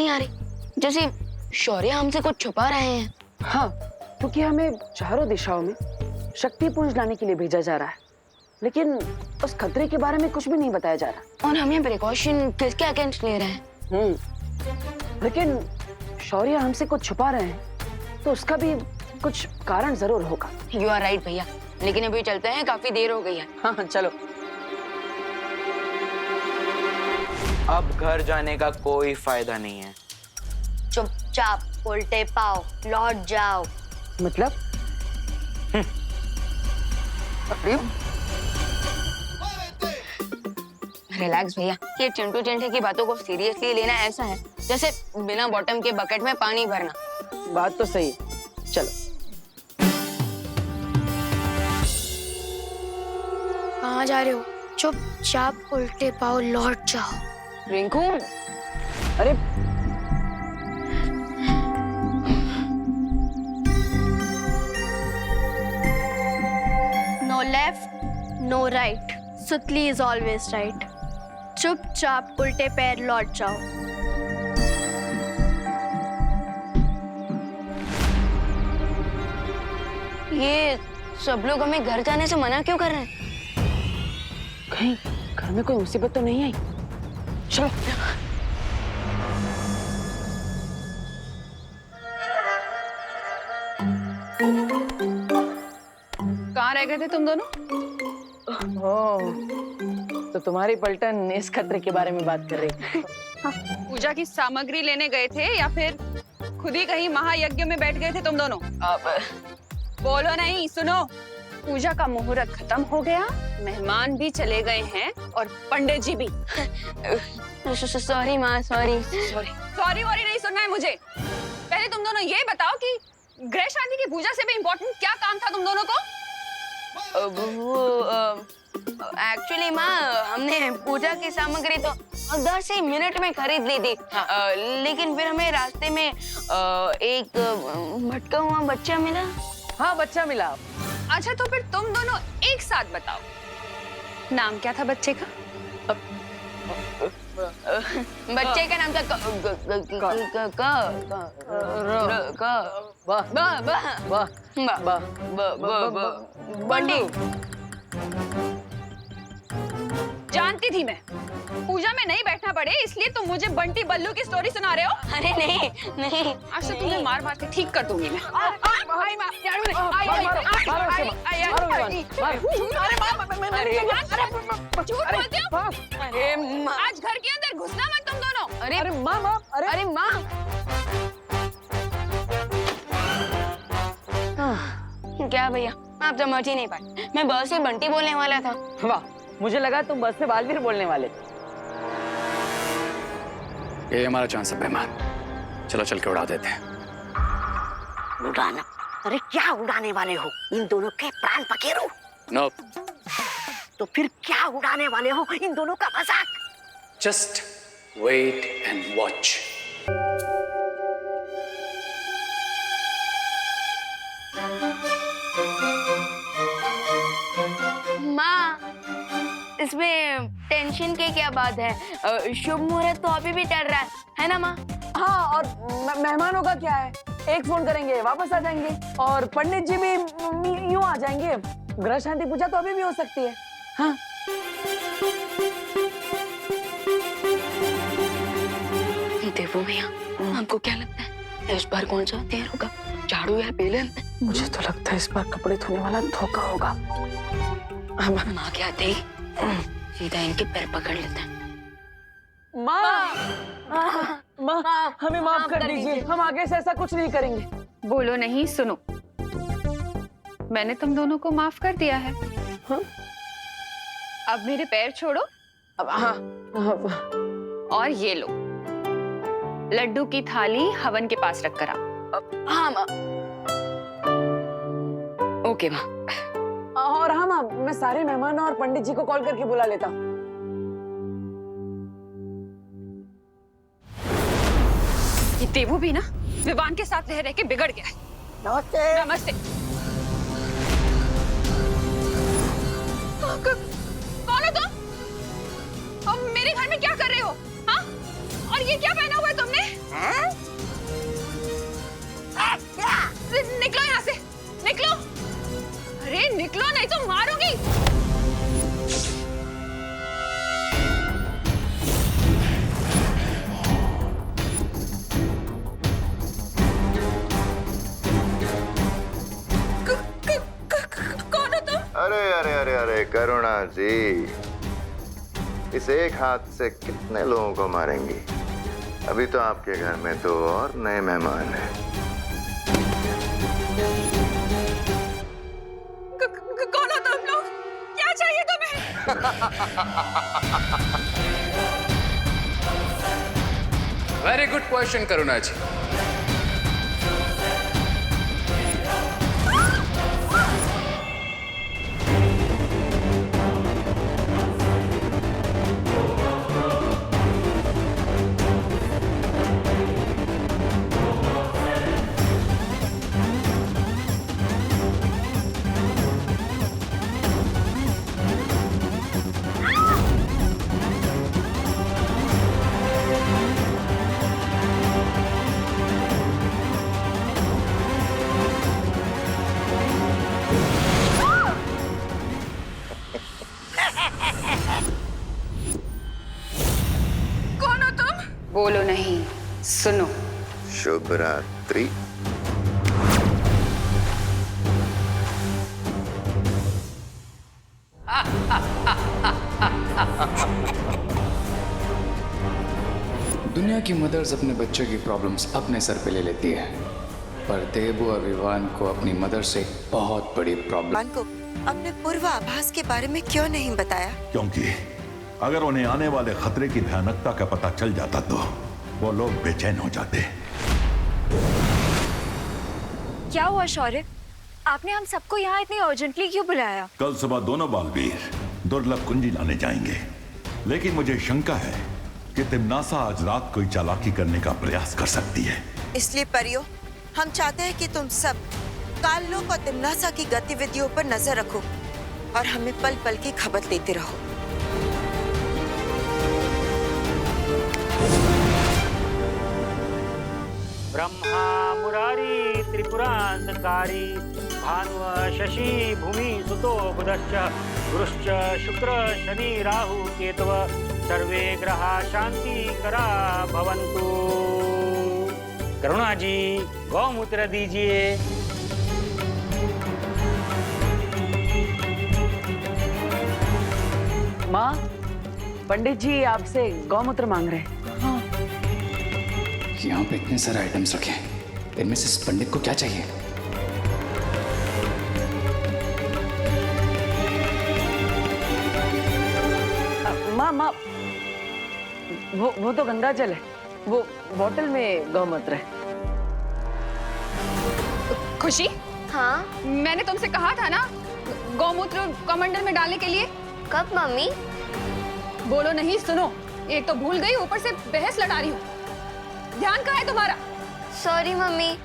नहीं आ रही, जैसे शौर्य हमसे कुछ छुपा रहे हैं। हाँ, क्योंकि हमें चारों दिशाओं में शक्ति पुंज लाने के लिए भेजा जा रहा है, लेकिन उस खतरे के बारे में कुछ भी नहीं बताया जा रहा। और हम ये प्रिकॉशन किसके अगेंस्ट ले रहे हैं? लेकिन शौर्य हमसे कुछ छुपा रहे हैं, तो उसका भी कुछ कारण जरूर होगा। यू आर राइट भैया, लेकिन अभी चलते हैं, काफी देर हो गई है। हाँ चलो। अब घर जाने का कोई फायदा नहीं है। चुपचाप उल्टे पाओ लौट जाओ। मतलब? रिलैक्स भैया, ये चिंटू चिंटे की बातों को सीरियसली लेना ऐसा है जैसे बिना बॉटम के बकेट में पानी भरना। बात तो सही है, चलो। कहाँ जा रहे हो? चुपचाप उल्टे पाओ लौट जाओ। रिंकू, अरे नो लेफ्ट नो राइट, सुतली इज ऑलवेज राइट। चुपचाप उल्टे पैर लौट जाओ। ये सब लोग हमें घर जाने से मना क्यों कर रहे हैं? कहीं घर में कोई मुसीबत तो नहीं आई? चलो। कहाँ रह गए थे तुम दोनों? तो तुम्हारी पलटन इस खतरे के बारे में बात कर रही थी। पूजा की सामग्री लेने गए थे या फिर खुद ही कहीं महायज्ञ में बैठ गए थे तुम दोनों? बोलो नहीं, सुनो। पूजा का मुहूर्त खत्म हो गया, मेहमान भी चले गए हैं और पंडित जी भी। सॉरी माँ, सॉरी। सॉरी वॉरी नहीं सुनना है मुझे। पहले तुम दोनों ये बताओ कि ग्रह शांति की पूजा से भी इम्पोर्टेंट क्या काम था तुम दोनों को? एक्चुअली माँ, हमने पूजा की सामग्री तो 10 ही मिनट में खरीद ली थी। लेकिन फिर हमें रास्ते में एक भटका हुआ बच्चा मिला। हाँ, बच्चा मिला। अच्छा, तो फिर तुम दोनों एक साथ बताओ, नाम क्या था बच्चे का? बच्चे का नाम था बंटी। जानती थी मैं पूजा में नहीं बैठना पड़े, इसलिए तुम मुझे बंटी बल्लू की स्टोरी सुना रहे हो। अरे नहीं नहीं, आज तो तुम्हें मार मार के ठीक कर दूंगी मैं। आज घर के अंदर घुसना मत तुम दोनों। अरे माँ, अरे माँ, क्या भैया, आप समझ ही नहीं पाए। मैं बस से बंटी बोलने वाला था। वाह, मुझे लगा तुम बस से बालवीर बोलने वाले। ये हमारा चांस है मेहमान, चलो चल के उड़ा देते हैं। उड़ाना? अरे क्या उड़ाने वाले हो? इन दोनों के प्राण पखेरु? नो। तो फिर क्या उड़ाने वाले हो? इन दोनों का मजाक? Just wait and watch. माँ, इसमें टेंशन की क्या बात है? शुभ मुहूर्त तो अभी भी चल रहा है ना माँ? हाँ, और मेहमानों का क्या है? एक फोन करेंगे, वापस आ जाएंगे, और पंडित जी भी यूं आ जाएंगे। ग्रह शांति पूजा तो अभी भी हो सकती है। हाँ। देवो भैया, आपको क्या लगता है इस बार कौन सा हथियार होगा, झाड़ू या बेलन? मुझे तो लगता है इस बार कपड़े धोने वाला धोखा होगा। माँ के आते ही सीधा इनके पैर पकड़ लेते हैं। माँ, हमें माफ कर दीजिए, हम आगे से ऐसा कुछ नहीं करेंगे। बोलो नहीं, सुनो। मैंने तुम दोनों को माफ कर दिया है। हाँ? अब मेरे पैर छोड़ो। अब हाँ। और ये लो, लड्डू की थाली हवन के पास रख कर आओ। हाँ माँ। ओके माँ। और हाँ माँ, मैं सारे मेहमानों और पंडित जी को कॉल करके बुला लेता हूँ। ये देवू भी ना विवान के साथ रह रह के बिगड़ गया है। नमस्ते। नमस्ते। कौन हो तुम? और मेरे घर में क्या कर रहे हो? हाँ? और ये क्या पहना हुआ है तुमने? अरे अरे अरे अरे करुणा जी, इस एक हाथ से कितने लोगों को मारेंगी? अभी तो आपके घर में 2 और नए मेहमान हैं। कौन हो तुम लोग? क्या चाहिए तुम्हें? वेरी गुड क्वेश्चन करुणा जी। कौन हो तुम? बोलो नहीं, सुनो। शुभ रात्रि। दुनिया की मदर्स अपने बच्चों की प्रॉब्लम्स अपने सर पे ले लेती है, पर देबू और विवान को अपनी मदर से बहुत बड़ी प्रॉब्लम। विवान को अपने पूर्वाभास के बारे में क्यों नहीं बताया? क्योंकि अगर उन्हें आने वाले खतरे की भयानकता का पता चल जाता तो वो लोग बेचैन हो जाते। क्या हुआ शौर्य? आपने हम सबको यहाँ इतनी अर्जेंटली क्यों बुलाया? कल सुबह दोनों बालवीर दुर्लभ कुंजी लाने जाएंगे, लेकिन मुझे शंका है कि तिम्नासा आज रात कोई चालाकी करने का प्रयास कर सकती है। इसलिए परियो, हम चाहते हैं कि तुम सब काललोक और तिम्नासा की गतिविधियों पर नजर रखो और हमें पल पल की खबर देते रहो। ब्रह्मा मुरारी त्रिपुरांतकारी भानुव शशि भूमि सुतो बुधश्च गुरुश्च शुक्र शनि राहु केतव सर्वे ग्रहा शांति करा भवन्तु। करुणा जी गौमूत्र दीजिए। माँ, पंडित जी आपसे गौमूत्र मांग रहे हैं। यहाँ पे इतने सारे आइटम्स रखे हैं, इनमें से इस पंडित को क्या चाहिए? माँ, वो तो गंगा जल है, वो बोतल में गौमूत्र है। खुशी, हाँ मैंने तुमसे कहा था ना गौमूत्र कमंडल में डालने के लिए। कब मम्मी? बोलो नहीं, सुनो। एक तो भूल गई, ऊपर से बहस लड़ा रही हूँ। ध्यान कहाँ है तुम्हारा? Sorry mummy.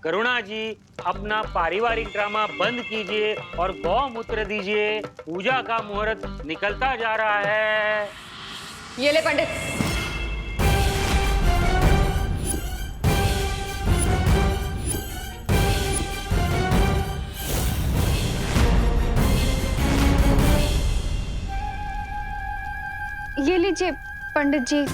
करुणा जी अपना पारिवारिक ड्रामा बंद कीजिए और गौमूत्र दीजिए। पूजा का मुहूर्त निकलता जा रहा है। ये ले पंडित। ये लीजिए पंडित जी।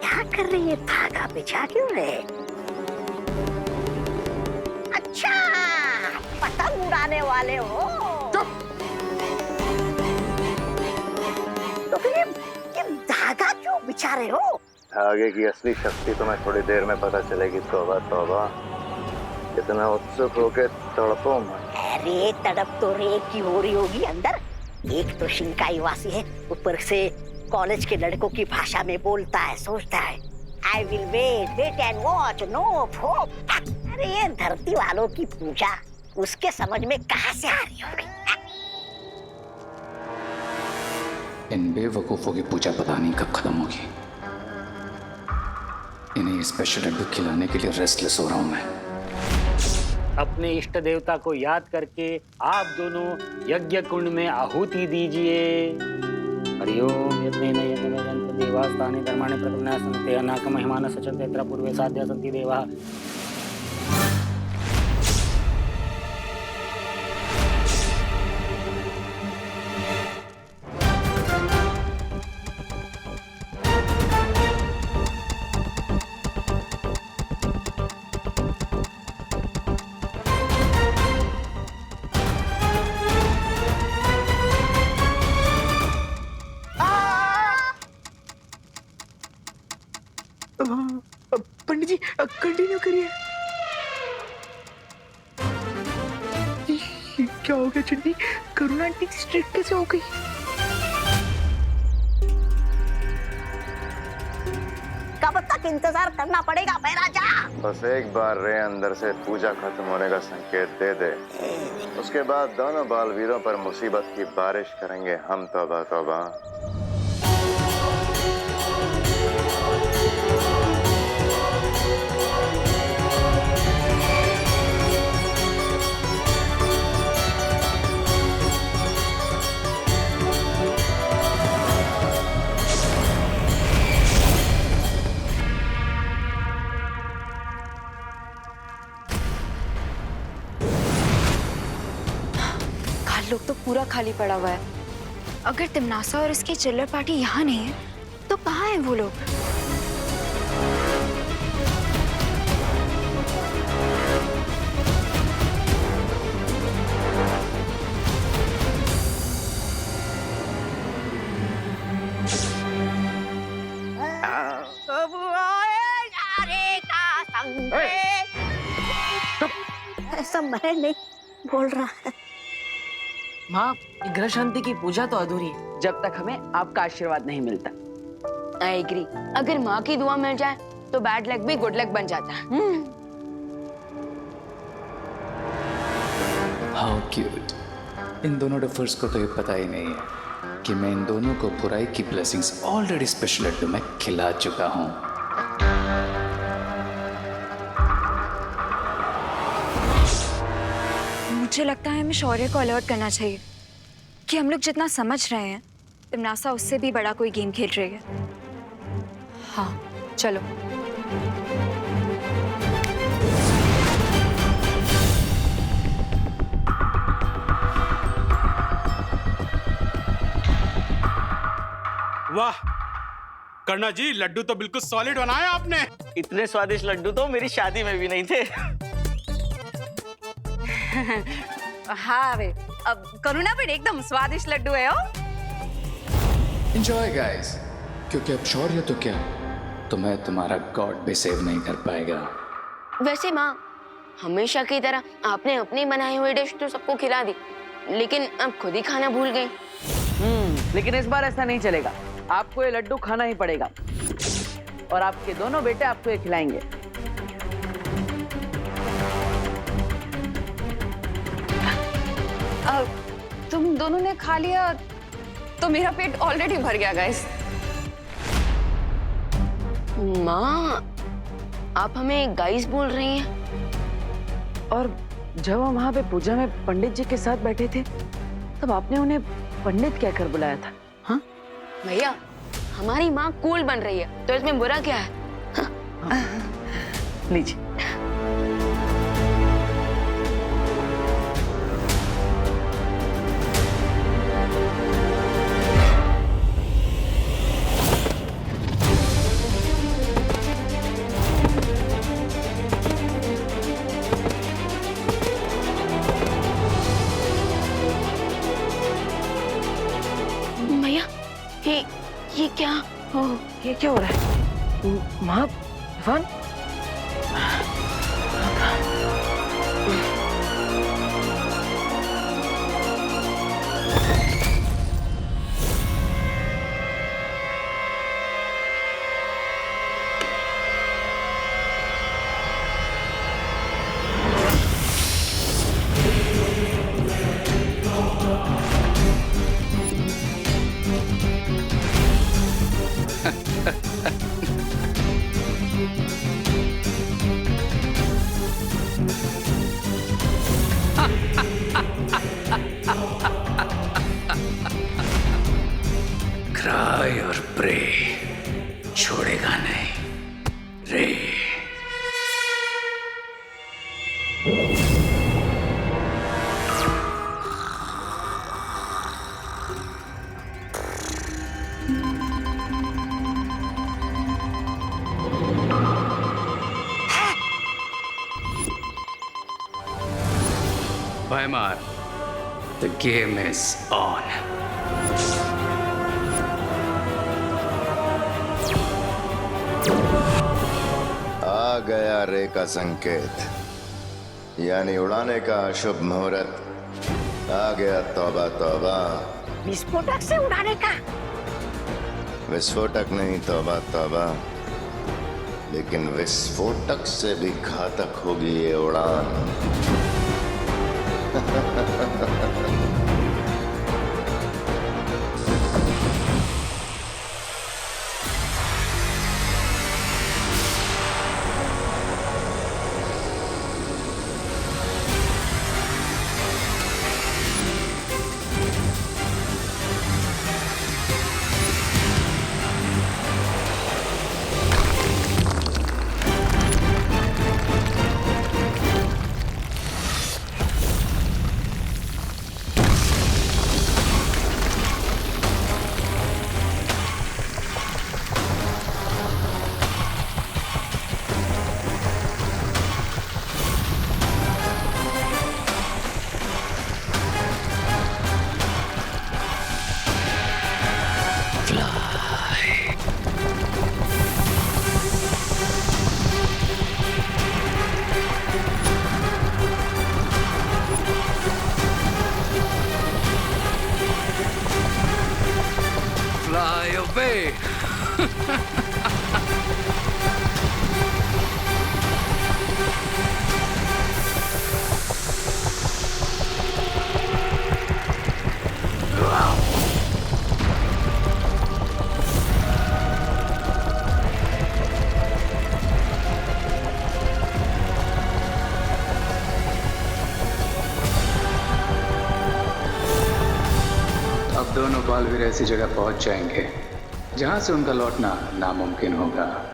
क्या कर रही है? धागा बिछा क्यों रहे? अच्छा, पतंग उड़ाने वाले हो? तो फिर ये धागा क्यों बिछा रहे हो? धागे की असली शक्ति तुम्हें थोड़ी देर में पता चलेगी। तौबा तौबा, इतना उत्सुक होके तड़पो मत। अरे तड़प तो रेत की हो रही होगी अंदर। एक तो शिंकाई वासी है, ऊपर से कॉलेज के लड़कों की भाषा में बोलता है, सोचता है I will wait and watch, no hope. अरे ये धरती वालों की पूजा उसके समझ में कहां से आ रही होगी? इन बेवकूफों की पूजा पता नहीं कब खत्म होगी। इन्हें स्पेशल लड्डू खिलाने के लिए रेस्टलेस हो रहा हूं मैं। अपने इष्ट देवता को याद करके आप दोनों यज्ञ कुंड में आहुति दीजिए। हरिओम यज्ञेन यज्ञमेजन्त देवास्तानि कर्माणि प्रकृतिना सन्ति अनाक महिमान सचन्ते यत्र पूर्वे साध्या सन्ति देवाः। पंडित जी कंटिन्यू करिए। ये क्या हो गया चंडी? करुणा आंटी स्ट्रिक्ट कैसे हो गई? कब तक इंतजार करना पड़ेगा भाई राजा? बस एक बार रे अंदर से पूजा खत्म होने का संकेत दे दे, उसके बाद दोनों बालवीरों पर मुसीबत की बारिश करेंगे हम। तौबा तौबा। लोग तो पूरा खाली पड़ा हुआ है। अगर तिमनासा और इसकी चिल्लर पार्टी यहाँ नहीं है तो कहाँ हैं वो लोग? ऐसा मैं नहीं बोल रहा है। माँ, ग्रह शांति की पूजा तो अधूरी है जब तक हमें आपका आशीर्वाद नहीं मिलता। I agree. अगर माँ की दुआ मिल जाए तो बैड लक भी गुड लक बन जाता है। How cute. इन दोनों डफर्स को तो ये पता ही नहीं है कि मैं इन दोनों को बुराई की ब्लेसिंग्स ऑलरेडी स्पेशल लड्डू में खिला चुका हूँ। मुझे लगता है हमें शौर्य को अलर्ट करना चाहिए कि हम लोग जितना समझ रहे हैं तिमनासा उससे भी बड़ा कोई गेम खेल रही है। हाँ चलो। वाह कर्णा जी, लड्डू तो बिल्कुल सॉलिड बनाए आपने। इतने स्वादिष्ट लड्डू तो मेरी शादी में भी नहीं थे। हाँ वे, अब करुणा भी एकदम स्वादिष्ट लड्डू है। एंजॉय गाइस, क्योंकि अब शौर्य तो क्या, तुम्हें तुम्हारा गॉड भी सेव नहीं कर पाएगा। वैसे माँ, हमेशा की तरह आपने अपनी बनाई हुई डिश तो सबको खिला दी, लेकिन अब खुद ही खाना भूल गई। लेकिन इस बार ऐसा नहीं चलेगा। आपको ये लड्डू खाना ही पड़ेगा और आपके दोनों बेटे आपको ये खिलाएंगे। तुम दोनों ने खा लिया तो मेरा पेट ऑलरेडी भर गया गाइस। माँ, आप हमें गाइस बोल रही हैं? और जब हम वहाँ पे पूजा में पंडित जी के साथ बैठे थे तब आपने उन्हें पंडित कहकर बुलाया था। हाँ भैया, हमारी माँ कूल बन रही है तो इसमें बुरा क्या है? लीजिए। भैया, ये क्या? ओह, ये क्या हो रहा है? माँ, इवान? क्राई और प्रे, छोड़ेगा नहीं रे। Weimar, the game is on. आ गया रे का संकेत, यानी उड़ाने का शुभ मुहूर्त आ गया। तौबा तौबा। विस्फोटक से उड़ाने का? विस्फोटक नहीं, तौबा तौबा। लेकिन विस्फोटक से भी घातक होगी ये उड़ान। Fly away. अब दोनों बालवीर ऐसी जगह पहुंच जाएंगे जहां से उनका लौटना नामुमकिन होगा।